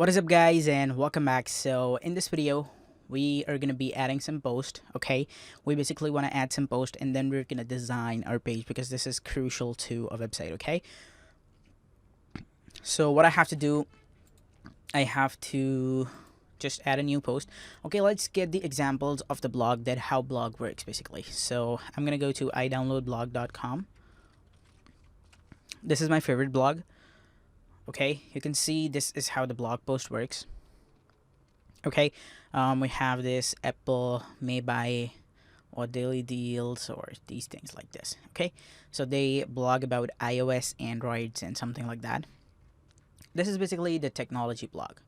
What is up, guys, and welcome back. So in this video we are gonna be adding some post. Okay, we basically want to add some post and then we're gonna design our page because this is crucial to a website. Okay, so what I have to do, I have to just add a new post. Okay, let's get the examples of the blog, that how blog works basically. So I'm gonna go to idownloadblog.com. This is my favorite blog. Okay, you can see this is how the blog post works. Okay, we have this Apple may buy or daily deals or these things like this. Okay, so they blog about iOS, Androids, and something like that. This is basically the technology blog.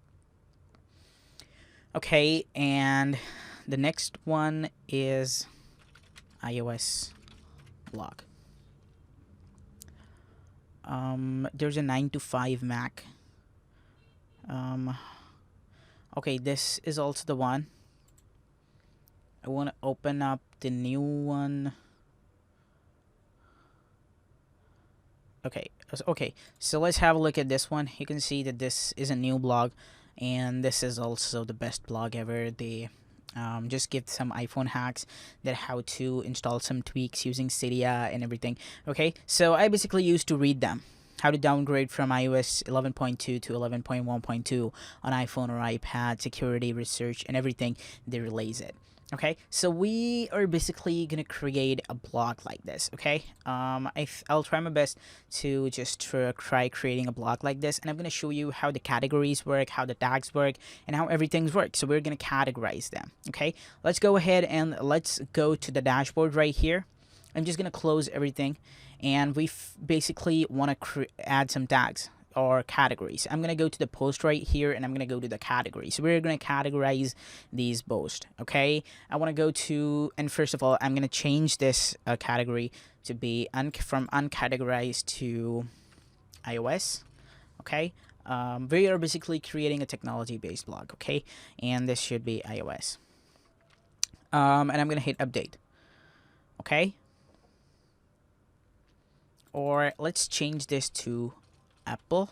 Okay, and the next one is iOS blog. There's a 9 to 5 Mac. Okay, this is also the one. I want to open up the new one. Okay, so let's have a look at this one. You can see that this is a new blog, and this is also the best blog ever. They just give some iPhone hacks, that how to install some tweaks using Cydia and everything. Okay, so I basically used to read them. How to downgrade from iOS 11.2 to 11.1.2 on iPhone or iPad, security research, and everything. They release it. Okay, so we are basically gonna create a blog like this. Okay, I'll try my best to just try creating a blog like this, and I'm gonna show you how the categories work, how the tags work, and how everything's works. So we're gonna categorize them. Okay, let's go ahead and let's go to the dashboard right here. I'm just gonna close everything, and we basically want to add some tags or categories. I'm gonna go to the post right here, and I'm gonna go to the categories. So we're gonna categorize these posts. Okay, I want to go to, and first of all, I'm gonna change this category to be from uncategorized to iOS. Okay, we are basically creating a technology-based blog. Okay, and this should be iOS. And I'm gonna hit update. Okay, or let's change this to Apple.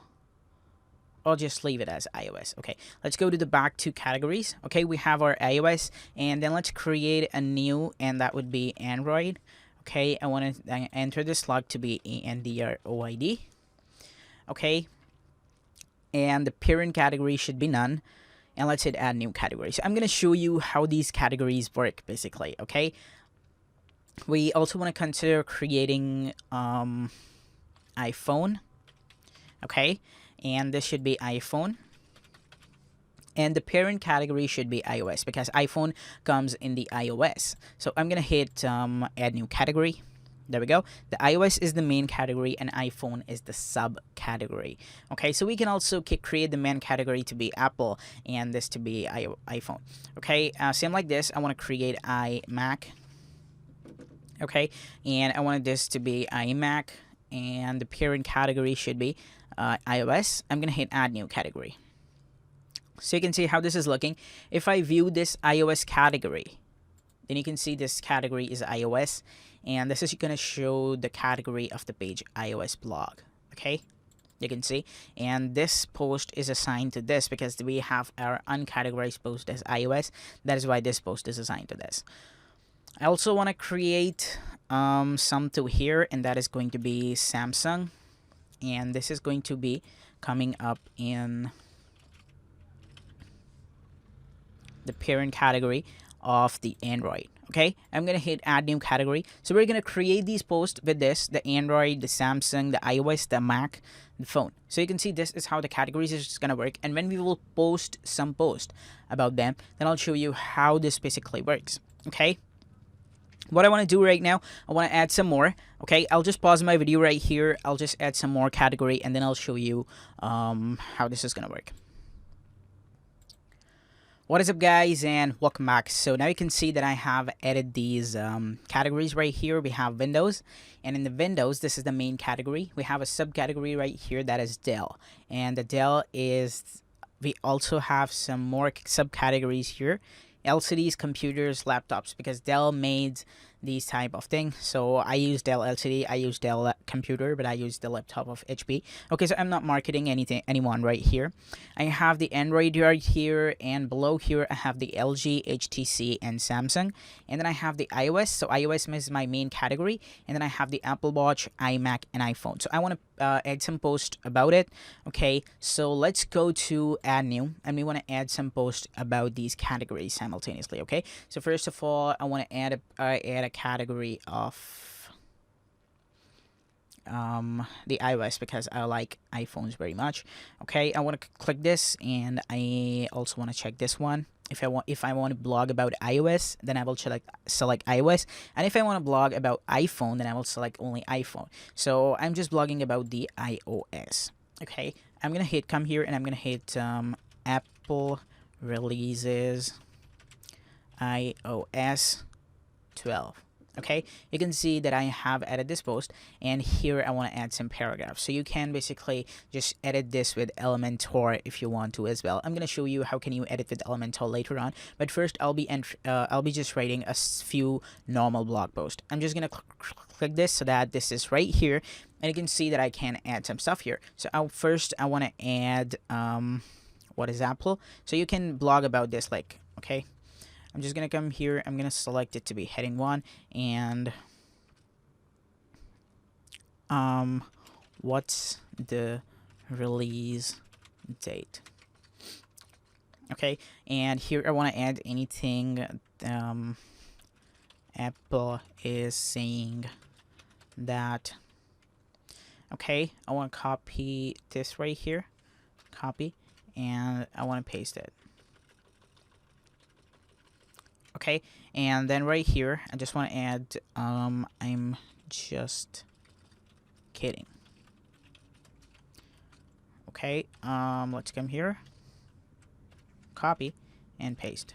I'll just leave it as iOS. Okay, let's go to the back to categories. Okay, we have our iOS, and then let's create a new, and that would be Android. Okay, I want to enter this slug to be Android. Okay, and the parent category should be none, and let's hit add new category. So I'm going to show you how these categories work basically. Okay, we also want to consider creating iPhone. Okay, and this should be iPhone, and the parent category should be iOS because iPhone comes in the iOS. So I'm gonna hit add new category. There we go. The iOS is the main category and iPhone is the subcategory. Okay, so we can also create the main category to be Apple and this to be iPhone. Okay, same like this. I want to create iMac. Okay, and I wanted this to be iMac, and the parent category should be iOS. I'm gonna hit add new category. So you can see how this is looking. If I view this iOS category, then you can see this category is iOS, and this is gonna show the category of the page iOS blog. Okay, you can see, and this post is assigned to this because we have our uncategorized post as iOS. That is why this post is assigned to this. I also want to create some to here, and that is going to be Samsung, and this is going to be coming up in the parent category of the Android. Okay, I'm gonna hit add new category. So we're gonna create these posts with this: the Android, the Samsung, the iOS, the Mac, the phone. So you can see this is how the categories is gonna work, and when we will post some post about them, then I'll show you how this basically works. Okay, what I want to do right now, I want to add some more. Okay, I'll just pause my video right here. I'll just add some more category, and then I'll show you how this is gonna work. What is up, guys, and welcome back. So now you can see that I have added these categories right here. We have Windows, and in the Windows, this is the main category. We have a subcategory right here that is Dell, and the Dell is, we also have some more subcategories here: LCDs, computers, laptops, because Dell made these type of thing. So I use Dell LCD, I use Dell computer, but I use the laptop of HP. Okay, so I'm not marketing anyone right here. I have the Android right here, and below here I have the LG, HTC, and Samsung. And then I have the iOS. So iOS is my main category. And then I have the Apple Watch, iMac, and iPhone. So I want to add some post about it. Okay, so let's go to add new, and we want to add some post about these categories simultaneously. Okay, so first of all, I want to add a category of the iOS because I like iPhones very much. Okay, I want to click this, and I also want to check this one. If I want to blog about iOS, then I will select iOS, and if I want to blog about iPhone, then I will select only iPhone. So I'm just blogging about the iOS. Okay, I'm gonna hit come here, and I'm gonna hit Apple releases iOS 12. Okay, you can see that I have added this post, and here I want to add some paragraphs. So you can basically just edit this with Elementor if you want to as well. I'm gonna show you how can you edit with Elementor later on, but first I'll be just writing a few normal blog posts. I'm just gonna click this so that this is right here, and you can see that I can add some stuff here. So first I want to add what is Apple, so you can blog about this, like, okay. I'm just gonna come here, I'm gonna select it to be heading 1, and what's the release date? Okay, and here I want to add anything. Apple is saying that. Okay, I want to copy this right here, copy, and I want to paste it. Okay, and then right here, I just want to add, I'm just kidding. Okay, let's come here, copy, and paste.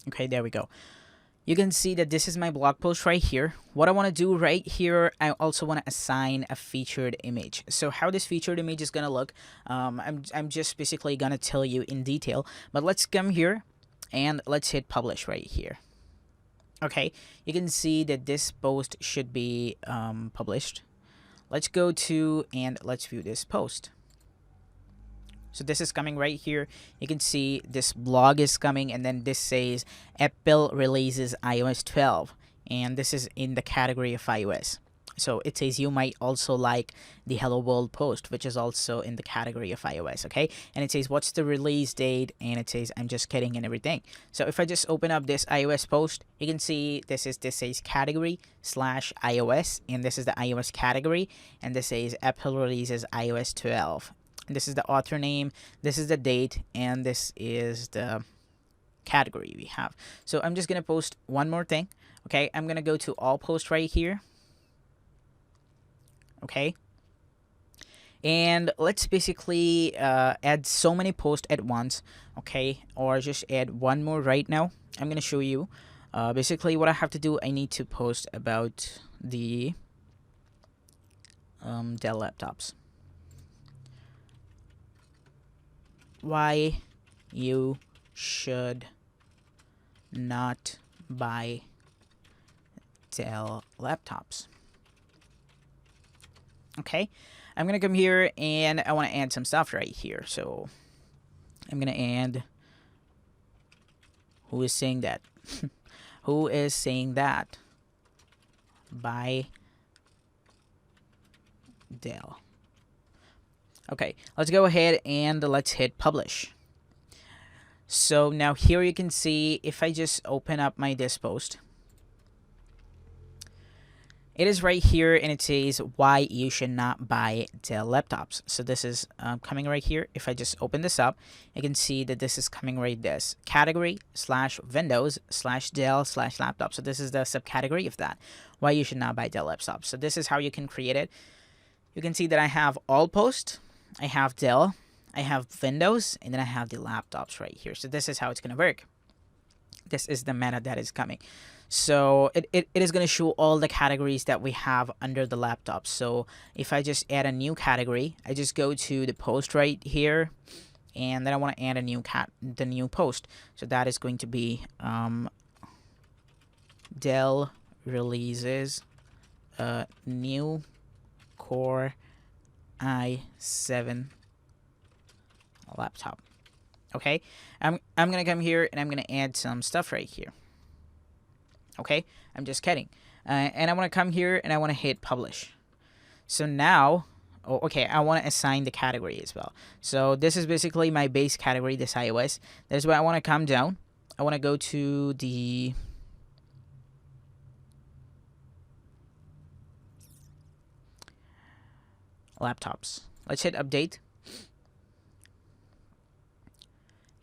Okay, there we go. You can see that this is my blog post right here. What I want to do right here, I also want to assign a featured image. So how this featured image is going to look, I'm just basically going to tell you in detail. But let's come here, and let's hit publish right here. Okay, you can see that this post should be published. Let's go to, and let's view this post. So this is coming right here. You can see this blog is coming, and then this says Apple releases iOS 12, and this is in the category of iOS. So it says you might also like the Hello World post, which is also in the category of iOS. Okay, and it says what's the release date, and it says I'm just kidding and everything. So if I just open up this iOS post, you can see this says category / iOS, and this is the iOS category, and this says Apple releases iOS 12. This is the author name, this is the date, and this is the category we have. So I'm just gonna post one more thing. Okay, I'm gonna go to all posts right here. Okay, and let's basically add so many posts at once. Okay, or just add one more right now. I'm gonna show you basically what I have to do. I need to post about the Dell laptops. Why you should not buy Dell laptops. Okay, I'm gonna come here, and I want to add some stuff right here. So I'm gonna add, who is saying that? Who is saying that? Buy Dell. Okay, let's go ahead and let's hit publish. So now here you can see, if I just open up my this post, it is right here, and it says why you should not buy Dell laptops. So this is coming right here. If I just open this up, you can see that this is coming right this category / Windows / Dell / laptop. So this is the subcategory of that, why you should not buy Dell laptops. So this is how you can create it. You can see that I have all posts, I have Dell, I have Windows, and then I have the laptops right here. So this is how it's going to work. This is the meta that is coming. So it is going to show all the categories that we have under the laptop. So if I just add a new category, I just go to the post right here, and then I want to add a the new post. So that is going to be Dell releases a new Core i7 laptop. Okay, I'm gonna come here and I'm gonna add some stuff right here. Okay, I'm just kidding. And I want to come here and I want to hit publish. So now, oh, okay, I want to assign the category as well. So this is basically my base category, this iOS. That's why I want to come down. I want to go to the laptops. Let's hit update.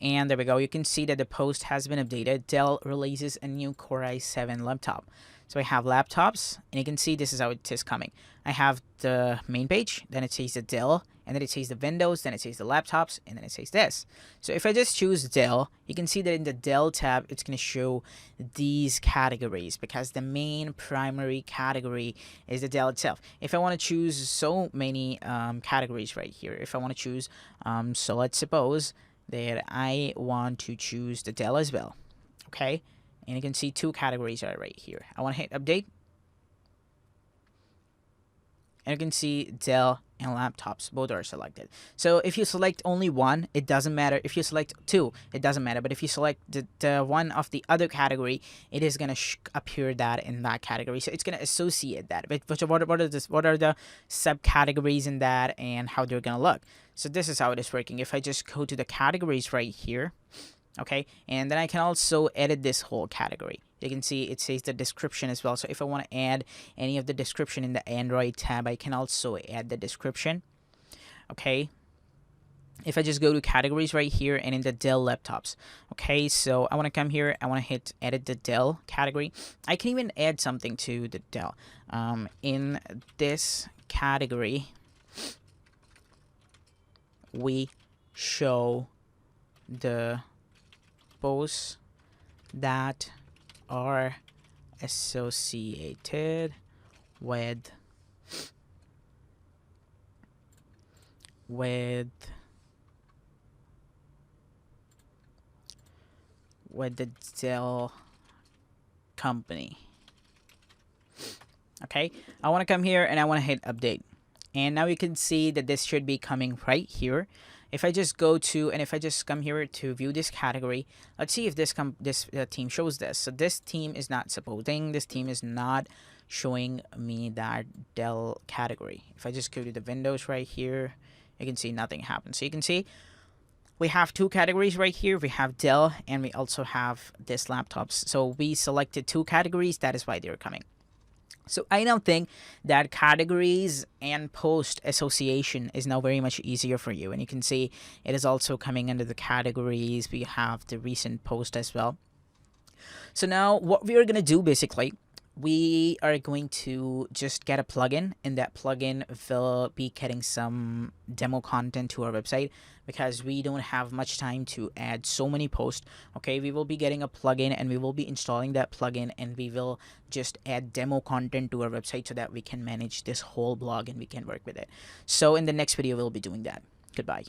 And there we go. You can see that the post has been updated. Dell releases a new Core i7 laptop. So I have laptops, and you can see this is how it is coming. I have the main page, then it says the Dell, and then it says the Windows, then it says the laptops, and then it says this. So if I just choose Dell, you can see that in the Dell tab, it's going to show these categories because the main primary category is the Dell itself. If I want to choose so many categories right here, if I want to choose, so let's suppose that I want to choose the Dell as well. Okay, and you can see two categories are right here. I want to hit update, and you can see Dell and laptops both are selected. So if you select only one, it doesn't matter. If you select two, it doesn't matter. But if you select the one of the other category, it is gonna appear that in that category. So it's gonna associate that. But what are the subcategories in that and how they're gonna look? So this is how it is working. If I just go to the categories right here, okay, and then I can also edit this whole category. You can see it says the description as well. So if I want to add any of the description in the Android tab, I can also add the description. Okay, if I just go to categories right here and in the Dell laptops. Okay, so I want to come here, I want to hit edit the Dell category. I can even add something to the Dell. In this category, we show the posts that are associated with the Dell company. Okay, I want to come here and I want to hit update, and now you can see that this should be coming right here. If I just go to, and if I just come here to view this category, let's see if this team shows this. So this team is not supporting, this team is not showing me that Dell category. If I just go to the Windows right here, you can see nothing happens. So you can see we have two categories right here. We have Dell and we also have this laptops. So we selected two categories. That is why they're coming. So I now think that categories and post association is now very much easier for you. And you can see it is also coming under the categories. We have the recent post as well. So now what we are going to do basically, we are going to just get a plugin, and that plugin will be getting some demo content to our website because we don't have much time to add so many posts. Okay, we will be getting a plugin and we will be installing that plugin, and we will just add demo content to our website so that we can manage this whole blog and we can work with it. So in the next video, we'll be doing that. Goodbye.